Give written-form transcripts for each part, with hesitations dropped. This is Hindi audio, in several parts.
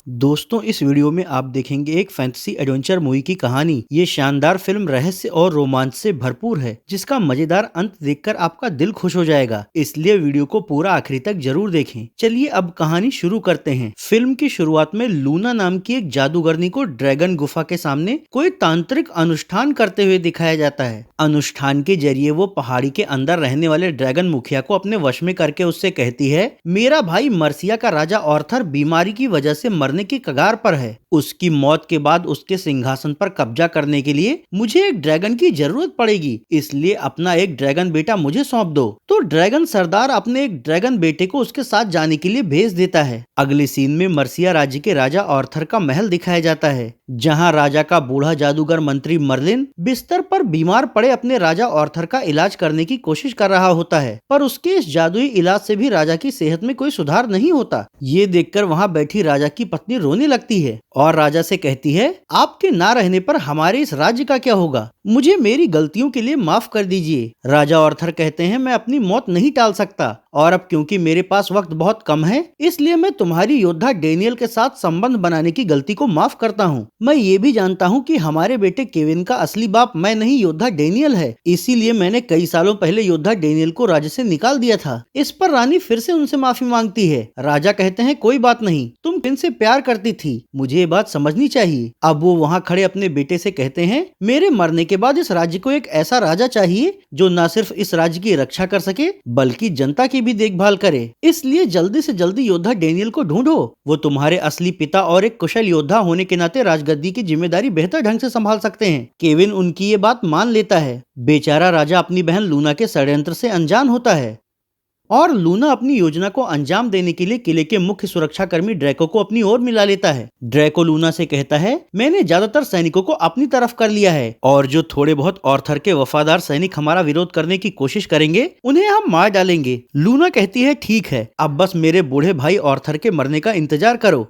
दोस्तों, इस वीडियो में आप देखेंगे एक फैंटेसी एडवेंचर मूवी की कहानी। ये शानदार फिल्म रहस्य और रोमांच से भरपूर है, जिसका मजेदार अंत देखकर आपका दिल खुश हो जाएगा। इसलिए वीडियो को पूरा आखिरी तक जरूर देखें। चलिए अब कहानी शुरू करते हैं। फिल्म की शुरुआत में लूना नाम की एक जादूगरनी को ड्रैगन गुफा के सामने कोई तांत्रिक अनुष्ठान करते हुए दिखाया जाता है। अनुष्ठान के जरिए वो पहाड़ी के अंदर रहने वाले ड्रैगन मुखिया को अपने वश में करके उससे कहती है, मेरा भाई मर्सिया का राजा ऑर्थर बीमारी की वजह से मरने की कगार पर है। उसकी मौत के बाद उसके सिंहासन पर कब्जा करने के लिए मुझे एक ड्रैगन की जरूरत पड़ेगी, इसलिए अपना एक ड्रैगन बेटा मुझे सौंप दो। तो ड्रैगन सरदार अपने एक ड्रैगन बेटे को उसके साथ जाने के लिए भेज देता है। अगले सीन में मर्सिया राज्य के राजा ऑर्थर का महल दिखाया जाता है, जहां राजा का बूढ़ा जादूगर मंत्री मर्लिन बिस्तर पर बीमार पड़े अपने राजा ऑर्थर का इलाज करने की कोशिश कर रहा होता है, पर उसके इस जादुई इलाज से भी राजा की सेहत में कोई सुधार नहीं होता। ये देखकर वहां बैठी राजा की पत्नी रोने लगती है और राजा से कहती है, आपके ना रहने पर हमारे इस राज्य का क्या होगा? मुझे मेरी गलतियों के लिए माफ कर दीजिए। राजा ऑर्थर कहते हैं, मैं अपनी मौत नहीं टाल सकता और अब क्योंकि मेरे पास वक्त बहुत कम है, इसलिए मैं तुम्हारी योद्धा डेनियल के साथ संबंध बनाने की गलती को माफ करता हूँ। मैं ये भी जानता हूँ कि हमारे बेटे केविन का असली बाप मैं नहीं, योद्धा डेनियल है। इसीलिए मैंने कई सालों पहले योद्धा डेनियल को राज्य से निकाल दिया था। इस पर रानी फिर से उनसे माफी मांगती है। राजा कहते हैं, कोई बात नहीं, तुम इनसे प्यार करती थी, मुझे ये बात समझनी चाहिए। अब वो वहाँ खड़े अपने बेटे से कहते हैं, मेरे मरने के बाद इस राज्य को एक ऐसा राजा चाहिए जो न सिर्फ इस राज्य की रक्षा कर सके बल्कि जनता की भी देखभाल करे। इसलिए जल्दी से जल्दी योद्धा डेनियल को ढूंढो। वो तुम्हारे असली पिता और एक कुशल योद्धा होने के नाते राजगद्दी की जिम्मेदारी बेहतर ढंग से संभाल सकते हैं। केविन उनकी ये बात मान लेता है। बेचारा राजा अपनी बहन लूना के षड्यंत्र से अनजान होता है और लूना अपनी योजना को अंजाम देने के लिए किले के मुख्य सुरक्षाकर्मी ड्रैको को अपनी ओर मिला लेता है। ड्रैको लूना से कहता है, मैंने ज्यादातर सैनिकों को अपनी तरफ कर लिया है और जो थोड़े बहुत ऑर्थर के वफादार सैनिक हमारा विरोध करने की कोशिश करेंगे उन्हें हम मार डालेंगे। लूना कहती है, ठीक है, अब बस मेरे बूढ़े भाई ऑर्थर के मरने का इंतजार करो।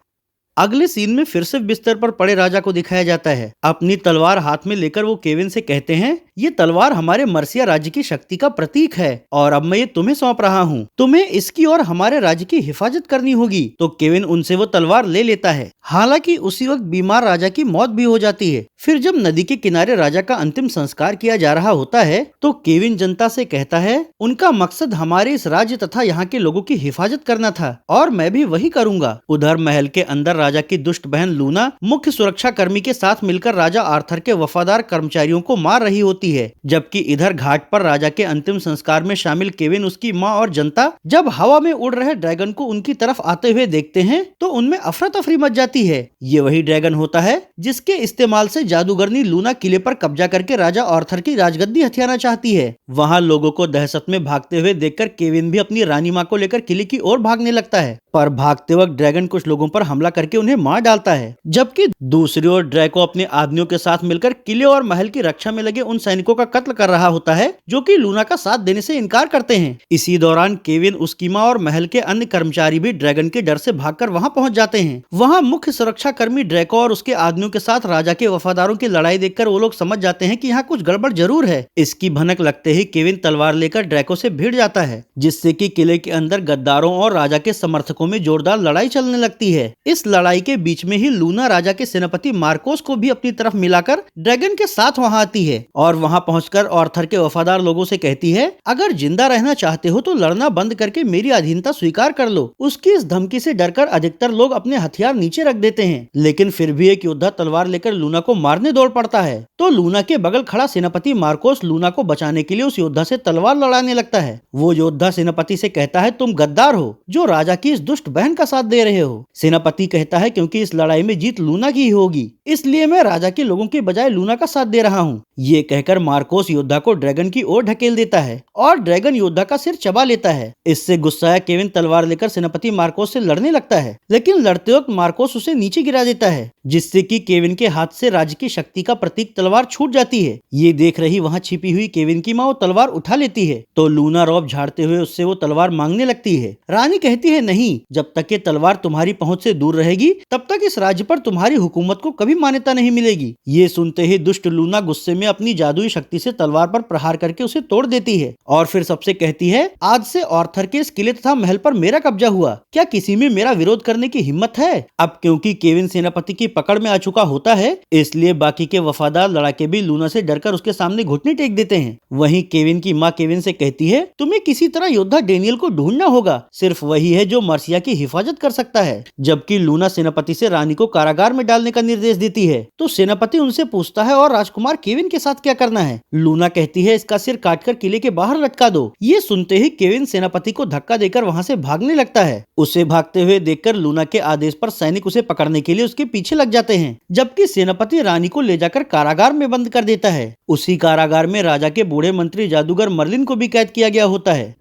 अगले सीन में फिर से बिस्तर पर पड़े राजा को दिखाया जाता है। अपनी तलवार हाथ में लेकर वो केविन से कहते हैं, ये तलवार हमारे मर्सिया राज्य की शक्ति का प्रतीक है और अब मैं ये तुम्हें सौंप रहा हूँ। तुम्हें इसकी और हमारे राज्य की हिफाजत करनी होगी। तो केविन उनसे वो तलवार ले लेता है। हालांकि उसी वक्त बीमार राजा की मौत भी हो जाती है। फिर जब नदी के किनारे राजा का अंतिम संस्कार किया जा रहा होता है तो केविन जनता से कहता है, उनका मकसद हमारे इस राज्य तथा यहाँ के लोगों की हिफाजत करना था और मैं भी वही करूंगा। उधर महल के अंदर राजा की दुष्ट बहन लूना मुख्य सुरक्षा कर्मी के साथ मिलकर राजा आर्थर के वफादार कर्मचारियों को मार रही होती है, जबकि इधर घाट पर राजा के अंतिम संस्कार में शामिल केविन, उसकी माँ और जनता जब हवा में उड़ रहे ड्रैगन को उनकी तरफ आते हुए देखते हैं तो उनमें अफरा तफरी मच जाती है। ये वही ड्रैगन होता है जिसके इस्तेमाल से जादूगरनी लूना किले पर कब्जा करके राजा आर्थर की राजगद्दी हथियाना चाहती है। वहाँ लोगों को दहशत में भागते हुए देखकर केविन भी अपनी रानी माँ को लेकर किले की ओर भागने लगता है, पर भागते वक्त ड्रैगन कुछ लोगों पर हमला करके उन्हें मार डालता है। जबकि दूसरी ओर ड्रैको अपने आदमियों के साथ मिलकर किले और महल की रक्षा में लगे उन सैनिकों का कत्ल कर रहा होता है जो कि लूना का साथ देने से इनकार करते हैं। इसी दौरान केविन, उसकी माँ और महल के अन्य कर्मचारी भी ड्रैगन के डर से भागकर वहां पहुंच जाते हैं। वहां मुख्य सुरक्षा कर्मी ड्रैको और उसके आदमियों के साथ राजा के वफादारों की लड़ाई देखकर वो लोग समझ जाते हैं कि यहाँ कुछ गड़बड़ जरूर है। इसकी भनक लगते ही केविन तलवार लेकर ड्रैको से भिड़ जाता है, जिससे कि किले के अंदर गद्दारों और राजा के समर्थकों में जोरदार लड़ाई चलने लगती है। इस लड़ाई के बीच में ही लूना राजा के सेनापति मार्कोस को भी अपनी तरफ मिलाकर ड्रैगन के साथ वहां आती है और वहां पहुंचकर ऑर्थर के वफादार लोगों से कहती है, अगर जिंदा रहना चाहते हो तो लड़ना बंद करके मेरी अधीनता स्वीकार कर लो। उसकी इस धमकी से डरकर अधिकतर लोग अपने हथियार नीचे रख देते हैं, लेकिन फिर भी एक योद्धा तलवार लेकर लूना को मारने दौड़ पड़ता है। तो लूना के बगल खड़ा सेनापति मार्कोस लूना को बचाने के लिए उस योद्धा से तलवार लड़ाने लगता है। वो योद्धा सेनापति से कहता है, तुम गद्दार हो जो राजा की इस दुष्ट बहन का साथ दे रहे हो। सेनापति कहता है, क्योंकि इस लड़ाई में जीत लूना की होगी, इसलिए मैं राजा के लोगों के बजाय लूना का साथ दे रहा हूँ। ये कहकर मार्कोस योद्धा को ड्रैगन की ओर ढकेल देता है और ड्रैगन योद्धा का सिर चबा लेता है। इससे गुस्साया केविन तलवार लेकर सेनापति मार्कोस से लड़ने लगता है, लेकिन लड़ते वक्त मार्कोस उसे नीचे गिरा देता है, जिससे कि केविन के हाथ से राज्य की शक्ति का प्रतीक तलवार छूट जाती है। ये देख रही वहाँ छिपी हुई केविन की माँ वो तलवार उठा लेती है, तो लूना रौब झाड़ते हुए उससे वो तलवार मांगने लगती है। रानी कहती है, नहीं, जब तक ये तलवार तुम्हारी पहुंच से दूर रहेगी तब तक इस राज्य पर तुम्हारी हुकूमत को कभी मान्यता नहीं मिलेगी। ये सुनते ही दुष्ट लूना गुस्से में अपनी जादुई शक्ति से तलवार पर प्रहार करके उसे तोड़ देती है और फिर सबसे कहती है, आज से आर्थर के इस किले तथा महल पर मेरा कब्जा हुआ। क्या किसी में मेरा विरोध करने की हिम्मत है? अब क्योंकि केविन सेनापति की पकड़ में आ चुका होता है, इसलिए बाकी के वफादार लड़ाके भी लूना से डरकर उसके सामने घुटने टेक देते हैं। वहीं केविन की माँ केविन से कहती है, तुम्हें किसी तरह योद्धा डेनियल को ढूंढना होगा, सिर्फ वही है जो मर्सिया की हिफाजत कर सकता है। जबकि लूना सेनापति से रानी को कारागार में डालने का निर्देश देती है तो सेनापति उनसे पूछता है, और राजकुमार केविन के साथ क्या करना है? लूना कहती है, इसका सिर काटकर किले के बाहर लटका दो। ये सुनते ही केविन सेनापति को धक्का देकर वहाँ से भागने लगता है। उसे भागते हुए देखकर लूना के आदेश पर सैनिक उसे पकड़ने के लिए उसके पीछे लग जाते हैं, जबकि सेनापति रानी को ले जाकर कारागार में बंद कर देता है। उसी कारागार में राजा के बूढ़े मंत्री जादूगर मर्लिन को भी कैद किया गया होता है।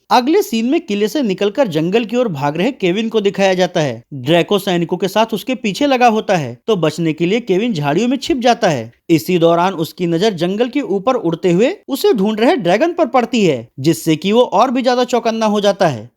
अगले सीन में किले से निकलकर जंगल की ओर भाग रहे केविन को दिखाया जाता है। ड्रैको सैनिकों के साथ उसके पीछे लगा होता है तो बचने के लिए केविन झाड़ियों में छिप जाता है। इसी दौरान उसकी नजर जंगल के ऊपर उड़ते हुए उसे ढूंढ रहे ड्रैगन पर पड़ती है, जिससे कि वो और भी ज्यादा चौकन्ना हो जाता है।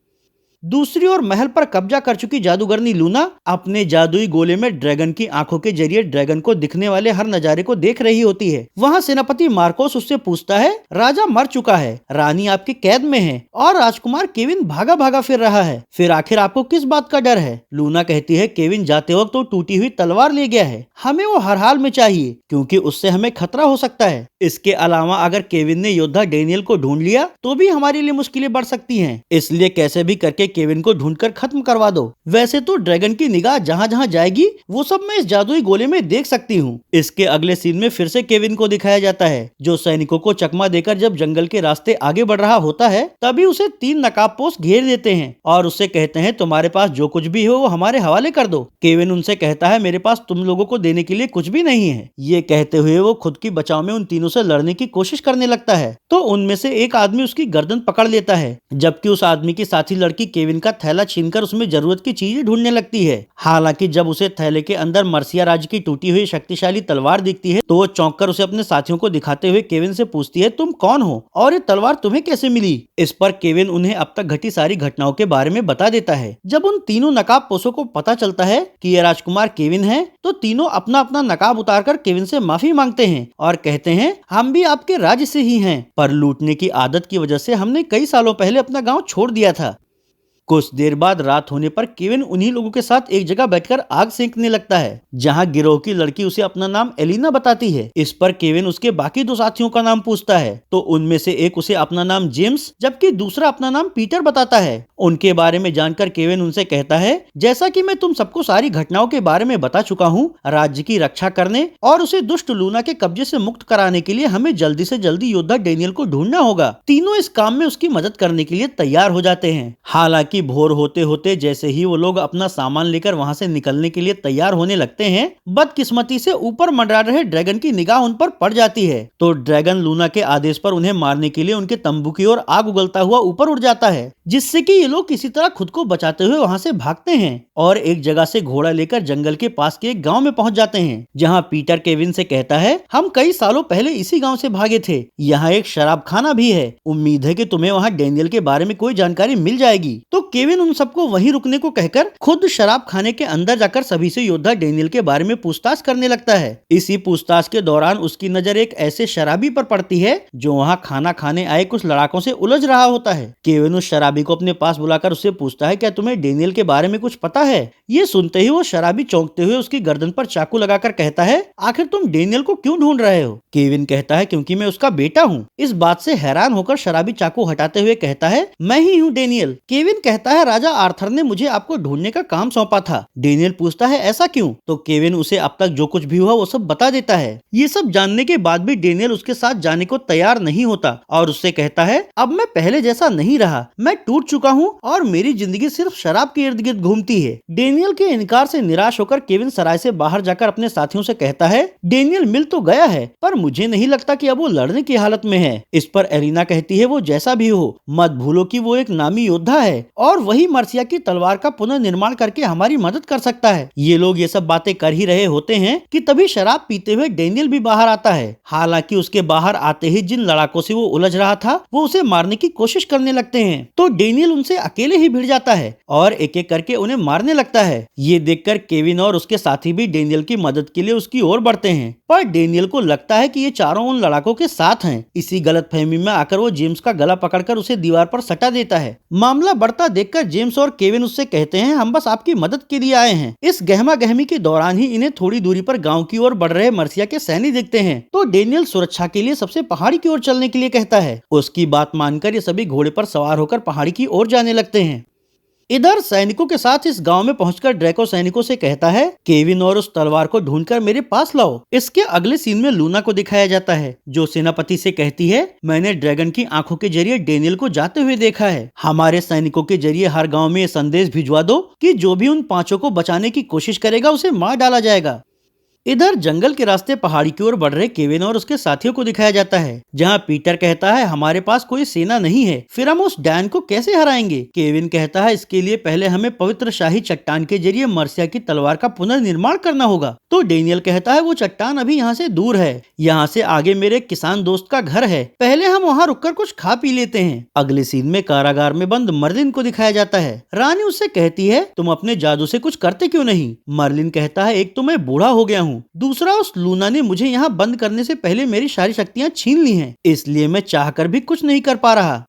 दूसरी ओर महल पर कब्जा कर चुकी जादूगरनी लूना अपने जादुई गोले में ड्रैगन की आंखों के जरिए ड्रैगन को दिखने वाले हर नजारे को देख रही होती है। वहाँ सेनापति मार्कोस उससे पूछता है, राजा मर चुका है, रानी आपकी कैद में है और राजकुमार केविन भागा भागा फिर रहा है, फिर आखिर आपको किस बात का डर है? लूना कहती है, केविन जाते वक्त तो टूटी हुई तलवार ले गया है, हमें वो हर हाल में चाहिए क्योंकि उससे हमें खतरा हो सकता है। इसके अलावा अगर केविन ने योद्धा डेनियल को ढूंढ लिया तो भी हमारे लिए मुश्किलें बढ़ सकती हैं, इसलिए कैसे भी करके केविन को ढूंढकर खत्म करवा दो। वैसे तो ड्रैगन की निगाह जहाँ जहाँ जाएगी वो सब मैं इस जादुई गोले में देख सकती हूँ। इसके अगले सीन में फिर से केविन को दिखाया जाता है, जो सैनिकों को चकमा देकर जब जंगल के रास्ते आगे बढ़ रहा होता है तभी उसे 3 नकाबपोश घेर देते हैं और उससे कहते हैं, तुम्हारे पास जो कुछ भी हो वो हमारे हवाले कर दो। केविन उनसे कहता है, मेरे पास तुम लोगों को देने के लिए कुछ भी नहीं है। ये कहते हुए वो खुद की बचाव में उन तीनों से लड़ने की कोशिश करने लगता है तो उनमें से एक आदमी उसकी गर्दन पकड़ लेता है, जबकि उस आदमी की साथी लड़की केविन का थैला छीनकर उसमें जरूरत की चीजें ढूंढने लगती है। हालांकि जब उसे थैले के अंदर मर्सिया राज्य की टूटी हुई शक्तिशाली तलवार दिखती है तो वो चौंक कर उसे अपने साथियों को दिखाते हुए केविन से पूछती है, तुम कौन हो और ये तलवार तुम्हें कैसे मिली? इस पर केविन उन्हें अब तक घटी सारी घटनाओं के बारे में बता देता है। जब उन तीनों नकाबपोशों को पता चलता है कि ये राजकुमार केविन है तो तीनों अपना अपना नकाब उतारकर केविन से माफी मांगते हैं और कहते हैं, हम भी आपके राज्य से ही हैं, पर लूटने की आदत की वजह से हमने कई सालों पहले अपना गांव छोड़ दिया था। कुछ देर बाद रात होने पर केविन उन्हीं लोगों के साथ एक जगह बैठकर आग सेंकने लगता है, जहां गिरोह की लड़की उसे अपना नाम एलिना बताती है। इस पर केविन उसके बाकी 2 साथियों का नाम पूछता है तो उनमें से एक उसे अपना नाम जेम्स जबकि दूसरा अपना नाम पीटर बताता है। उनके बारे में जानकर केविन उनसे कहता है, जैसा कि मैं तुम सबको सारी घटनाओं के बारे में बता चुका हूँ, राज्य की रक्षा करने और उसे दुष्ट लूना के कब्जे से मुक्त कराने के लिए हमें जल्दी से जल्दी योद्धा डेनियल को ढूंढना होगा। तीनों इस काम में उसकी मदद करने के लिए तैयार हो जाते हैं। हालांकि भोर होते होते जैसे ही वो लोग अपना सामान लेकर वहां से निकलने के लिए तैयार होने लगते हैं, बदकिस्मती से ऊपर मंडरा रहे ड्रैगन की निगाह उन पर पड़ जाती है तो ड्रैगन लूना के आदेश पर उन्हें मारने के लिए उनके तंबू की ओर आग उगलता हुआ ऊपर उड़ जाता है, जिससे कि ये लोग किसी तरह खुद को बचाते हुए वहां से भागते हैं और एक जगह से घोड़ा लेकर जंगल के पास के एक गांव में पहुंच जाते हैं, जहां पीटर केविन से कहता है, हम कई सालों पहले इसी गांव से भागे थे, यहाँ एक शराब खाना भी है, उम्मीद है कि तुम्हें वहाँ डेनियल के बारे में कोई जानकारी मिल जाएगी। तो केविन उन सबको वहीं रुकने को कहकर खुद शराब खाने के अंदर जाकर सभी से योद्धा डेनियल के बारे में पूछताछ करने लगता है। इसी पूछताछ के दौरान उसकी नजर एक ऐसे शराबी पर पड़ती है जो वहाँ खाना खाने आए कुछ लड़ाकों से उलझ रहा होता है। केविन उस शराबी को अपने पास बुलाकर उससे पूछता है, क्या तुम्हें डेनियल के बारे में कुछ पता है? ये सुनते ही वो शराबी चौंकते हुए उसकी गर्दन पर चाकू लगाकर कहता है, आखिर तुम डेनियल को क्यों ढूंढ रहे हो? केविन कहता है, क्योंकि मैं उसका बेटा हूँ। इस बात से हैरान होकर शराबी चाकू हटाते हुए कहता है, मैं ही हूँ डेनियल। केविन कहता है, राजा आर्थर ने मुझे आपको ढूंढने का काम सौंपा था। डेनियल पूछता है, ऐसा क्यों? तो केविन उसे अब तक जो कुछ भी हुआ वो सब बता देता है। ये सब जानने के बाद भी डेनियल उसके साथ जाने को तैयार नहीं होता और उससे कहता है, अब मैं पहले जैसा नहीं रहा, मैं टूट चुका हूँ और मेरी जिंदगी सिर्फ शराब के इर्द गिर्द घूमती है। डेनियल के इनकार से निराश होकर केविन सराय से बाहर जाकर अपने साथियों से कहता है, डेनियल मिल तो गया है पर मुझे नहीं लगता कि अब वो लड़ने की हालत में है। इस पर एलिना कहती है, वो जैसा भी हो मत भूलो कि वो एक नामी योद्धा है और वही मर्सिया की तलवार का पुनर्निर्माण करके हमारी मदद कर सकता है। ये लोग ये सब बातें कर ही रहे होते हैं कि तभी शराब पीते हुए डेनियल भी बाहर आता है। हालांकि उसके बाहर आते ही जिन लड़ाकों से वो उलझ रहा था वो उसे मारने की कोशिश करने लगते हैं, तो डेनियल उनसे अकेले ही भिड़ जाता है और एक एक करके उन्हें मारने लगता है। ये देखकर केविन और उसके साथी भी डेनियल की मदद के लिए उसकी ओर बढ़ते हैं, पर डेनियल को लगता है कि ये चारों उन लड़ाकों के साथ हैं। इसी गलतफहमी में आकर वो जेम्स का गला पकड़कर उसे दीवार पर सटा देता है। मामला बढ़ता देखकर जेम्स और केविन उससे कहते हैं, हम बस आपकी मदद के लिए आए हैं। इस गहमा गहमी के दौरान ही इन्हें थोड़ी दूरी पर गांव की ओर बढ़ रहे मर्सिया के सैनिक दिखते हैं, तो डेनियल सुरक्षा के लिए सबसे पहाड़ी की ओर चलने के लिए कहता है। उसकी बात मानकर ये सभी घोड़े पर सवार होकर पहाड़ी की ओर जाने लगते हैं। इधर सैनिकों के साथ इस गांव में पहुंचकर ड्रैको सैनिकों से कहता है, केविन और उस तलवार को ढूंढकर मेरे पास लाओ। इसके अगले सीन में लूना को दिखाया जाता है, जो सेनापति से कहती है, मैंने ड्रैगन की आंखों के जरिए डेनियल को जाते हुए देखा है। हमारे सैनिकों के जरिए हर गाँव में ये संदेश भिजवा दो कि जो भी उन पांचों को बचाने की कोशिश करेगा उसे मार डाला जाएगा। इधर जंगल के रास्ते पहाड़ी की ओर बढ़ रहे केविन और उसके साथियों को दिखाया जाता है, जहां पीटर कहता है, हमारे पास कोई सेना नहीं है, फिर हम उस डैन को कैसे हराएंगे। केविन कहता है, इसके लिए पहले हमें पवित्र शाही चट्टान के जरिए मर्सिया की तलवार का पुनर्निर्माण करना होगा। तो डेनियल कहता है, वो चट्टान अभी यहाँ से दूर है, यहाँ से आगे मेरे किसान दोस्त का घर है, पहले हम वहाँ रुककर कुछ खा पी लेते हैं। अगले सीन में कारागार में बंद मर्लिन को दिखाया जाता है। रानी उससे कहती है, तुम अपने जादू से कुछ करते क्यों नहीं। मर्लिन कहता है, एक तो मैं बूढ़ा हो गया हूँ, दूसरा उस लूना ने मुझे यहाँ बंद करने से पहले मेरी सारी शक्तियाँ छीन ली हैं, इसलिए मैं चाहकर भी कुछ नहीं कर पा रहा।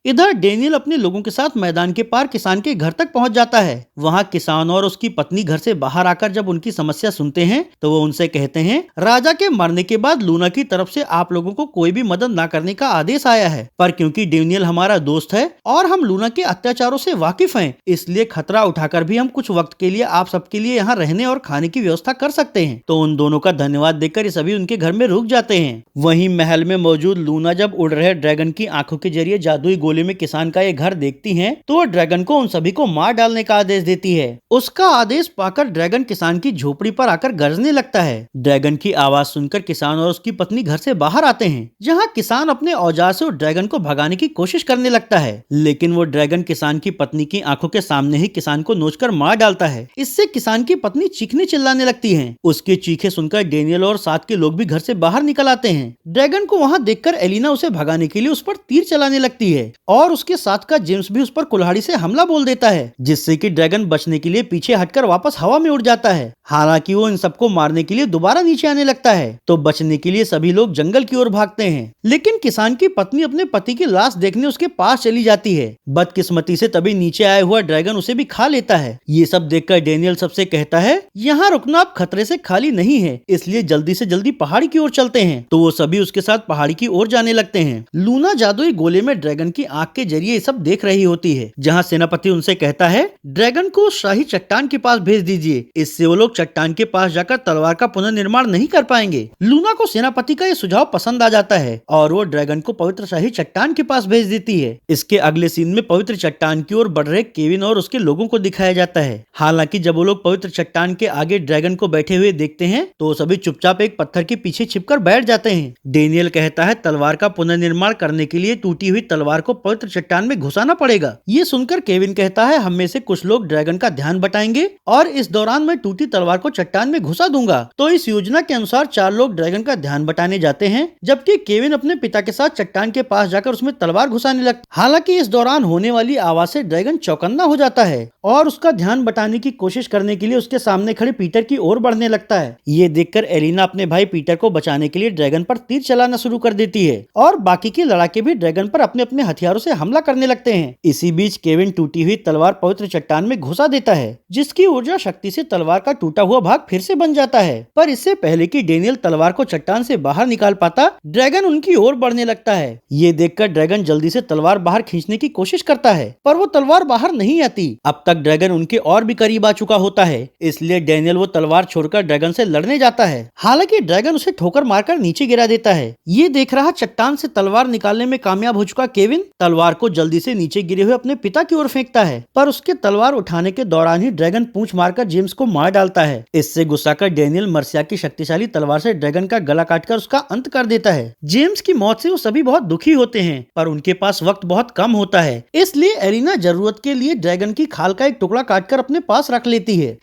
इधर डेनियल अपने लोगों के साथ मैदान के पार किसान के घर तक पहुंच जाता है। वहां किसान और उसकी पत्नी घर से बाहर आकर जब उनकी समस्या सुनते हैं तो वो उनसे कहते हैं, राजा के मरने के बाद लूना की तरफ से आप लोगों को कोई भी मदद ना करने का आदेश आया है, पर क्योंकि डेनियल हमारा दोस्त है और हम लूना के अत्याचारों से वाकिफ हैं, इसलिए खतरा उठाकर भी हम कुछ वक्त के लिए आप सबके लिए यहाँ रहने और खाने की व्यवस्था कर सकते हैं। तो उन दोनों का धन्यवाद देकर ये सभी उनके घर में रुक जाते हैं। वहीं महल में मौजूद लूना जब उड़ रहे ड्रैगन की आंखों के जरिए जादुई गोले में किसान का ये घर देखती हैं, तो वो ड्रैगन को उन सभी को मार डालने का आदेश देती है। उसका आदेश पाकर ड्रैगन किसान की झोपड़ी पर आकर गरजने लगता है। ड्रैगन की आवाज सुनकर किसान और उसकी पत्नी घर से बाहर आते हैं, जहाँ किसान अपने औजार से ड्रैगन को भगाने की कोशिश करने लगता है, लेकिन वो ड्रैगन किसान की पत्नी की आंखों के सामने ही किसान को नोचकर मार डालता है। इससे किसान की पत्नी चीखने चिल्लाने लगती है। उसके चीखे सुनकर डेनियल और साथ के लोग भी घर से बाहर निकल आते हैं। ड्रैगन को वहाँ देखकर एलिना उसे भगाने के लिए उस पर तीर चलाने लगती है और उसके साथ का जेम्स भी उस पर कुल्हाड़ी से हमला बोल देता है, जिससे कि ड्रैगन बचने के लिए पीछे हटकर वापस हवा में उड़ जाता है। हालांकि वो इन सबको मारने के लिए दोबारा नीचे आने लगता है, तो बचने के लिए सभी लोग जंगल की ओर भागते हैं, लेकिन किसान की पत्नी अपने पति की लाश देखने उसके पास चली जाती है। बदकिस्मती से तभी नीचे आया हुआ ड्रैगन उसे भी खा लेता है। ये सब देखकर डेनियल सबसे कहता है, यहाँ रुकना अब खतरे से खाली नहीं है, इसलिए जल्दी से जल्दी पहाड़ी की ओर चलते हैं। तो वो सभी उसके साथ पहाड़ी की ओर जाने लगते हैं। लूना जादुई गोले में ड्रैगन की आंख के जरिए ये सब देख रही होती है, जहाँ सेनापति उनसे कहता है, ड्रैगन को शाही चट्टान के पास भेज दीजिए, इससे वो लोग चट्टान के पास जाकर तलवार का पुनर्निर्माण नहीं कर पाएंगे। लूना को सेनापति का ये सुझाव पसंद आ जाता है और वो ड्रैगन को पवित्र शाही चट्टान के पास भेज देती है। इसके अगले सीन में पवित्र चट्टान की ओर बढ़ रहे केविन और उसके लोगों को दिखाया जाता है। हालांकि जब वो लोग पवित्र चट्टान के आगे ड्रैगन को बैठे हुए देखते हैं तो सभी चुपचाप एक पत्थर के पीछे छिपकर बैठ जाते हैं। डेनियल कहता है, तलवार का पुनर्निर्माण करने के लिए टूटी हुई तलवार को पवित्र चट्टान में घुसाना पड़ेगा। ये सुनकर केविन कहता है, हम में से कुछ लोग ड्रैगन का ध्यान बटाएंगे और इस दौरान मैं टूटी तलवार को चट्टान में घुसा दूंगा। तो इस योजना के अनुसार 4 लोग ड्रैगन का ध्यान बटाने जाते हैं, जबकि केविन अपने पिता के साथ चट्टान के पास जाकर उसमें तलवार घुसाने लगता। हालांकि इस दौरान होने वाली आवाज से ड्रैगन चौकन्ना हो जाता है और उसका ध्यान बटाने की कोशिश करने के लिए उसके सामने खड़े पीटर की ओर बढ़ने लगता है। ये देखकर एलिना अपने भाई पीटर को बचाने के लिए ड्रैगन पर तीर चलाना शुरू कर देती है और बाकी के लड़ाके भी ड्रैगन पर अपने अपने हथियारों से हमला करने लगते हैं। इसी बीच केविन टूटी हुई तलवार पवित्र चट्टान में घुसा देता है, जिसकी ऊर्जा शक्ति से तलवार का टूटा हुआ भाग फिर से बन जाता है। पर इससे पहले कि डेनियल तलवार को चट्टान से बाहर निकाल पाता, ड्रैगन उनकी ओर बढ़ने लगता है। ये देखकर ड्रैगन जल्दी से तलवार बाहर खींचने की कोशिश करता है, पर वो तलवार बाहर नहीं आती। अब तक ड्रैगन उनके और भी करीब आ चुका होता है, इसलिए डेनियल वो तलवार छोड़कर ड्रैगन से लड़ने जाता है। हालांकि ड्रैगन उसे ठोकर मारकर नीचे गिरा देता है। ये देख रहा चट्टान से तलवार निकालने में कामयाब हो चुका केविन तलवार को जल्दी से नीचे गिरे हुए अपने पिता की ओर फेंकता है, पर उसके तलवार उठाने के दौरान ही ड्रैगन पूंछ मारकर जेम्स को मार डालता जाता है। इससे गुस्सा कर डेनियल मर्सिया की शक्तिशाली तलवार से ड्रैगन का गला काटकर उसका अंत कर देता है। जेम्स की मौत से वो सभी बहुत दुखी होते हैं, पर उनके पास वक्त बहुत कम होता है, इसलिए एलिना जरूरत के लिए ड्रैगन की खाल का एक टुकड़ा काटकर अपने पास रख लेती है।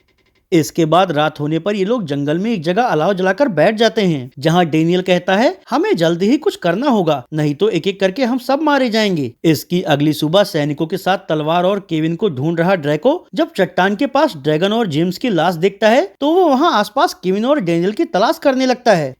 इसके बाद रात होने पर ये लोग जंगल में एक जगह अलाव जलाकर बैठ जाते हैं, जहां डेनियल कहता है हमें जल्दी ही कुछ करना होगा, नहीं तो एक एक करके हम सब मारे जाएंगे। इसकी अगली सुबह सैनिकों के साथ तलवार और केविन को ढूंढ रहा ड्रैको जब चट्टान के पास ड्रैगन और जेम्स की लाश देखता है तो वो वहाँ आसपास केविन और डेनियल की तलाश करने लगता है।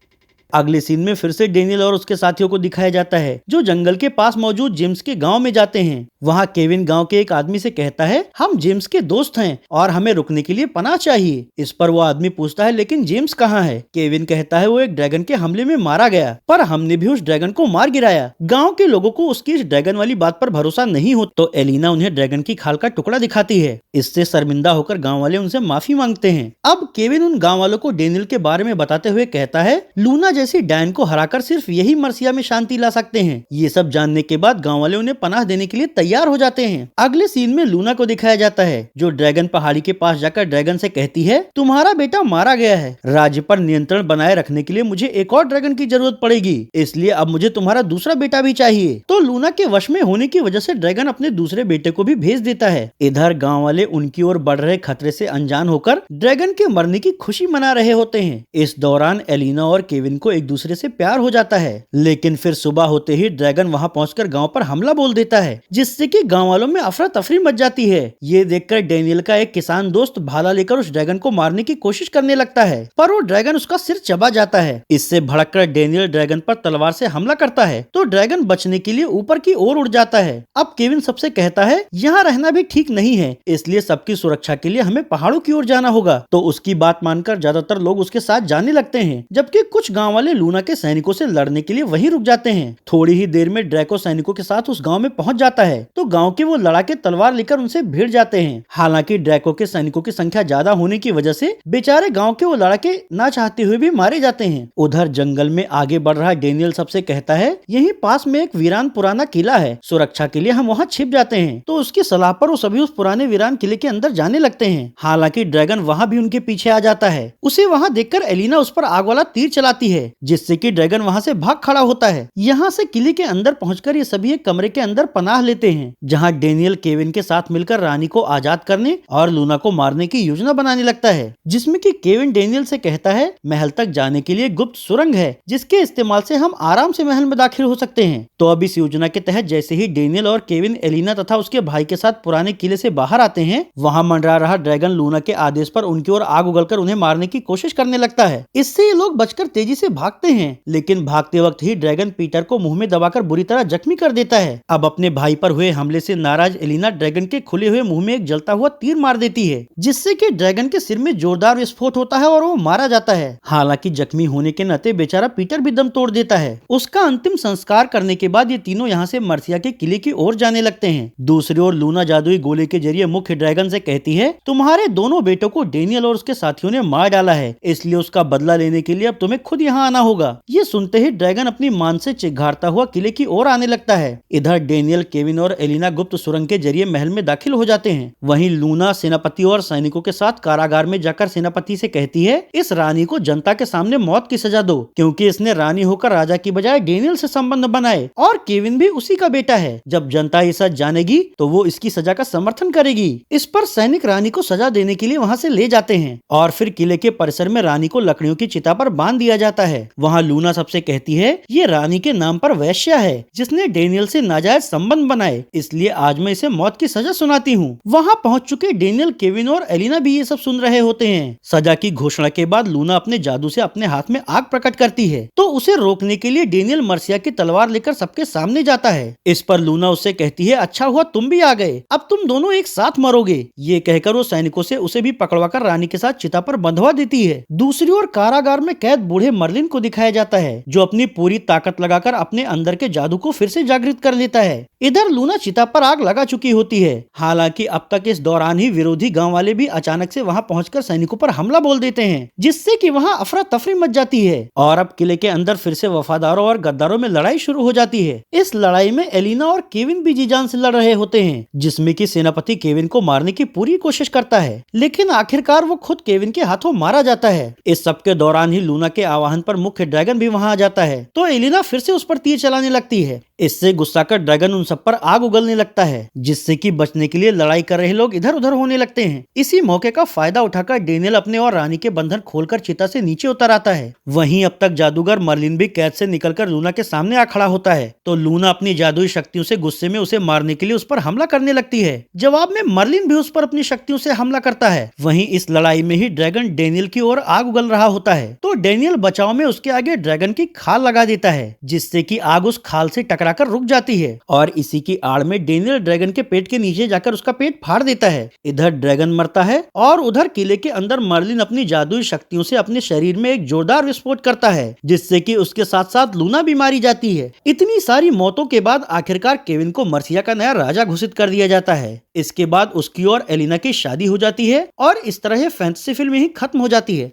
अगले सीन में फिर से डेनियल और उसके साथियों को दिखाया जाता है, जो जंगल के पास मौजूद जेम्स के गांव में जाते हैं। वहां केविन गांव के एक आदमी से कहता है हम जेम्स के दोस्त हैं और हमें रुकने के लिए पनाह चाहिए। इस पर वो आदमी पूछता है लेकिन जेम्स कहाँ है? केविन कहता है वो एक ड्रैगन के हमले में मारा गया, पर हमने भी उस ड्रैगन को मार गिराया। गाँव के लोगों को उसकी इस ड्रैगन वाली बात पर भरोसा नहीं हो तो एलिना उन्हें ड्रैगन की खाल का टुकड़ा दिखाती है। इससे शर्मिंदा होकर गाँव वाले उनसे माफी मांगते हैं। अब केविन उन गाँव वालों को डेनियल के बारे में बताते हुए कहता है लूना जैसी डायन को हराकर सिर्फ यही मर्सिया में शांति ला सकते हैं। ये सब जानने के बाद गांव वाले उन्हें पनाह देने के लिए तैयार हो जाते हैं। अगले सीन में लूना को दिखाया जाता है, जो ड्रैगन पहाड़ी के पास जाकर ड्रैगन से कहती है तुम्हारा बेटा मारा गया है, राज्य पर नियंत्रण बनाए रखने के लिए मुझे एक और ड्रैगन की जरूरत पड़ेगी, इसलिए अब मुझे तुम्हारा दूसरा बेटा भी चाहिए। तो लूना के वश में होने की वजह से ड्रैगन अपने दूसरे बेटे को भी भेज देता है। इधर गाँव वाले उनकी ओर बढ़ रहे खतरे से अनजान होकर ड्रैगन के मरने की खुशी मना रहे होते हैं। इस दौरान एलिना और केविन को एक दूसरे से प्यार हो जाता है, लेकिन फिर सुबह होते ही ड्रैगन वहां पहुंचकर गांव पर हमला बोल देता है, जिससे कि गांव वालों में अफरा तफरी मच जाती है। ये देखकर डेनियल का एक किसान दोस्त भाला लेकर उस ड्रैगन को मारने की कोशिश करने लगता है, पर वो ड्रैगन उसका सिर चबा जाता है। इससे भड़ककर डेनियल ड्रैगन पर तलवार से हमला करता है, तो ड्रैगन बचने के लिए ऊपर की ओर उड़ जाता है। अब केविन सबसे कहता है यहाँ रहना भी ठीक नहीं है, इसलिए सबकी सुरक्षा के लिए हमें पहाड़ों की ओर जाना होगा। तो उसकी बात मानकर ज्यादातर लोग उसके साथ जाने लगते हैं, जबकि कुछ गाँव वाले लूना के सैनिकों से लड़ने के लिए वहीं रुक जाते हैं। थोड़ी ही देर में ड्रैको सैनिकों के साथ उस गांव में पहुंच जाता है, तो गांव के वो लड़ाके तलवार लेकर उनसे भिड़ जाते हैं। हालांकि ड्रैको के सैनिकों की संख्या ज्यादा होने की वजह से बेचारे गांव के वो लड़ाके ना चाहते हुए भी मारे जाते हैं। उधर जंगल में आगे बढ़ रहा डेनियल सबसे कहता है यहीं पास में एक वीरान पुराना किला है, सुरक्षा के लिए हम वहाँ छिप जाते हैं। तो उसकी सलाह पर वो सभी उस पुराने वीरान किले के अंदर जाने लगते हैं। हालांकि ड्रैगन वहाँ भी उनके पीछे आ जाता है। उसे वहाँ देखकर एलिना उस पर आग वाला तीर चलाती है, जिससे कि ड्रैगन वहाँ से भाग खड़ा होता है। यहाँ से किले के अंदर पहुंचकर ये सभी एक कमरे के अंदर पनाह लेते हैं, जहाँ डेनियल केविन के साथ मिलकर रानी को आजाद करने और लूना को मारने की योजना बनाने लगता है, जिसमें कि केविन डेनियल से कहता है महल तक जाने के लिए गुप्त सुरंग है, जिसके इस्तेमाल से हम आराम से महल में दाखिल हो सकते हैं। तो अब इस योजना के तहत जैसे ही डेनियल और केविन एलिना तथा उसके भाई के साथ पुराने किले से बाहर आते हैं, वहाँ मंडरा रहा ड्रैगन लूना के आदेश पर उनकी ओर आग उगलकर उन्हें मारने की कोशिश करने लगता है। इससे ये लोग बचकर तेजी से भागते हैं, लेकिन भागते वक्त ही ड्रैगन पीटर को मुंह में दबाकर बुरी तरह जख्मी कर देता है। अब अपने भाई पर हुए हमले से नाराज एलिना ड्रैगन के खुले हुए मुंह में एक जलता हुआ तीर मार देती है, जिससे कि ड्रैगन के सिर में जोरदार विस्फोट होता है और वो मारा जाता है। हालांकि जख्मी होने के नाते बेचारा पीटर भी दम तोड़ देता है। उसका अंतिम संस्कार करने के बाद ये तीनों यहाँ से मर्सिया के किले की ओर जाने लगते हैं। दूसरी ओर लूना जादुई गोले के जरिए मुख्य ड्रैगन से कहती है तुम्हारे दोनों बेटों को डेनियल और उसके साथियों ने मार डाला है, इसलिए उसका बदला लेने के लिए अब तुम्हें खुद यहाँ आना होगा। ये सुनते ही ड्रैगन अपनी मान से चिघाड़ता हुआ किले की ओर आने लगता है। इधर डेनियल, केविन और एलिना गुप्त सुरंग के जरिए महल में दाखिल हो जाते हैं। वहीं लूना सेनापति और सैनिकों के साथ कारागार में जाकर सेनापति से कहती है इस रानी को जनता के सामने मौत की सजा दो, क्योंकि इसने रानी होकर राजा की बजाय डेनियल से संबंध बनाए और केविन भी उसी का बेटा है। जब जनता ये सच जानेगी तो वो इसकी सजा का समर्थन करेगी। इस पर सैनिक रानी को सजा देने के लिए वहाँ से ले जाते हैं और फिर किले के परिसर में रानी को लकड़ियों की चिता पर बांध दिया जाता है। वहाँ लूना सबसे कहती है ये रानी के नाम पर वैश्या है, जिसने डेनियल से नाजायज संबंध बनाए, इसलिए आज मैं इसे मौत की सजा सुनाती हूँ। वहाँ पहुँच चुके डेनियल, केविन और एलिना भी ये सब सुन रहे होते हैं। सजा की घोषणा के बाद लूना अपने जादू से अपने हाथ में आग प्रकट करती है, तो उसे रोकने के लिए डेनियल मर्सिया की तलवार लेकर सबके सामने जाता है। इस पर लूना उससे कहती है अच्छा हुआ तुम भी आ गए, अब तुम दोनों एक साथ मरोगे। ये कहकर वो सैनिकों से उसे भी पकड़वाकर रानी के साथ चिता पर बंधवा देती है। दूसरी ओर कारागार में कैद बूढ़े मर्लिन को दिखाया जाता है, जो अपनी पूरी ताकत लगाकर अपने अंदर के जादू को फिर से जागृत कर लेता है। इधर लूना चिता पर आग लगा चुकी होती है। हालांकि अब तक इस दौरान ही विरोधी गांव वाले भी अचानक से वहां पहुंचकर सैनिकों पर हमला बोल देते हैं, जिससे कि वहां अफरा तफरी मच जाती है और अब किले के अंदर फिर से वफादारों और गद्दारों में लड़ाई शुरू हो जाती है। इस लड़ाई में एलिना और केविन भी जी जान से लड़ रहे होते हैं, जिसमें कि सेनापति केविन को मारने की पूरी कोशिश करता है, लेकिन आखिरकार वो खुद केविन के हाथों मारा जाता है। इस सब के दौरान ही लूना के आवाहन पर मुख्य ड्रैगन भी वहां आ जाता है, तो एलिना फिर से उस पर तीर चलाने लगती है। इससे गुस्सा कर ड्रैगन उन सब पर आग उगलने लगता है, जिससे कि बचने के लिए लड़ाई कर रहे लोग इधर उधर होने लगते हैं। इसी मौके का फायदा उठाकर डेनियल अपने और रानी के बंधन खोलकर चिता से नीचे उतर आता है। वहीं अब तक जादूगर मर्लिन भी कैद से निकलकर लूना के सामने आ खड़ा होता है, तो लूना अपनी जादुई शक्तियों से गुस्से में उसे मारने के लिए उस पर हमला करने लगती है। जवाब में मर्लिन भी उस पर अपनी शक्तियों से हमला करता है। वहीं इस लड़ाई में ही ड्रैगन डेनियल की ओर आग उगल रहा होता है, तो डेनियल बचाव में उसके आगे ड्रैगन की खाल लगा देता है, जिससे कि आग उस खाल से टकराकर रुक जाती है और इसी की आड़ में डेनियल ड्रैगन के पेट के नीचे जाकर उसका पेट फाड़ देता है। इधर ड्रैगन मरता है और उधर किले के अंदर मर्लिन अपनी जादुई शक्तियों से अपने शरीर में एक जोरदार विस्फोट करता है, जिससे कि उसके साथ साथ लूना भी मारी जाती है। इतनी सारी मौतों के बाद आखिरकार केविन को मर्सिया का नया राजा घोषित कर दिया जाता है। इसके बाद उसकी और एलिना की शादी हो जाती है और इस तरह फैंटेसी फिल्म ही खत्म हो जाती है।